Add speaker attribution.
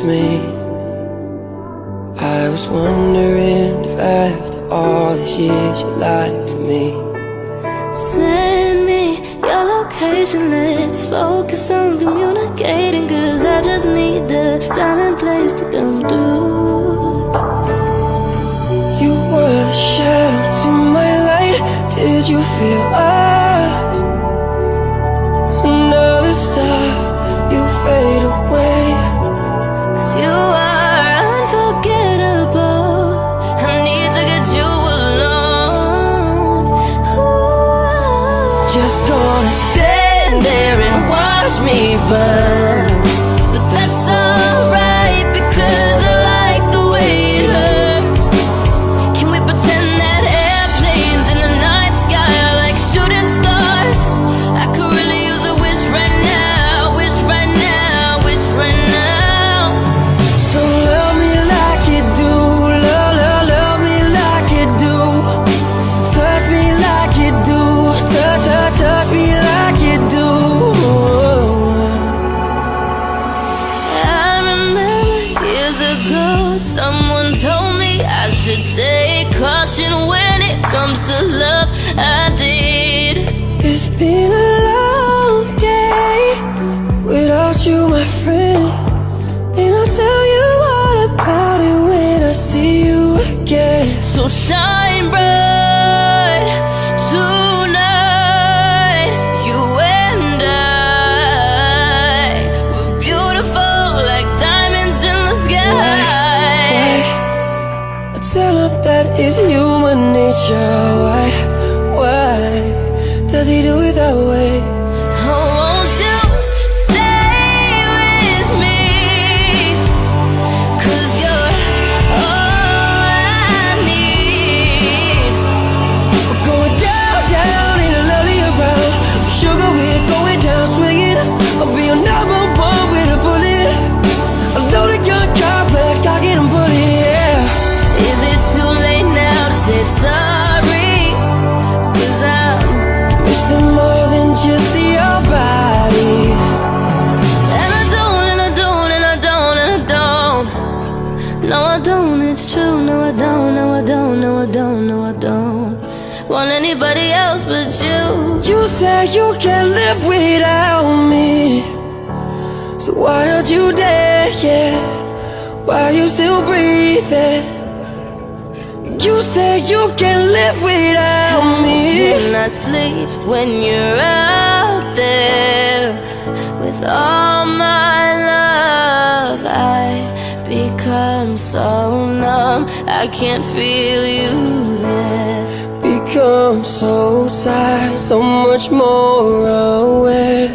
Speaker 1: with me. I was wondering if after all these years you'd lie to me.
Speaker 2: Send me your location, let's focus on communicating, cause I just need the time and place to come through.
Speaker 1: You were the shadow to my light, did you feel us? Another star, you fade away,
Speaker 2: cause you are unforgettable. I need to get you alone. Ooh,
Speaker 1: just gonna
Speaker 2: stand there and watch me burn, but that's alright because I like the way it hurts. Can we pretend that airplanes in the night sky are like shooting stars? I could really use a wish right now, wish right now, wish right now.
Speaker 1: so love me like you do, love me like you do, touch me like you do, touch me like you do.
Speaker 2: I remember years ago someone told me I should take caution when it comes to love. I did.
Speaker 1: It's been a long day without you, my friend, and I'll tell you all about it when I see you again.
Speaker 2: So shine bright tonight. You and I, we're beautiful like diamonds in the sky.
Speaker 1: I tell him that it's human nature. Why does he do it that way?
Speaker 2: Oh, won't you stay with me? 'Cause you're all I need.
Speaker 1: We're going down, down in a lovely around. Sugar, we're going down swinging. I'll be your number one with a bullet. A loaded gun, complex, cocking and bullet, yeah.
Speaker 2: Is it too late now to say sorry? 'Cause I'm
Speaker 1: Missing more than just your body.
Speaker 2: and I don't, and I don't, and I don't, and I don't. No, I don't, it's true. No, I don't, no, I don't, no, I don't, no, I don't want anybody else but you.
Speaker 1: You say you can't live without me, so why aren't you dead yet? Why are you still breathing? You say you can't live without me.
Speaker 2: Can I sleep when you're out there with all my love? I become so numb, I can't feel you there.
Speaker 1: Become so tired, so much more aware.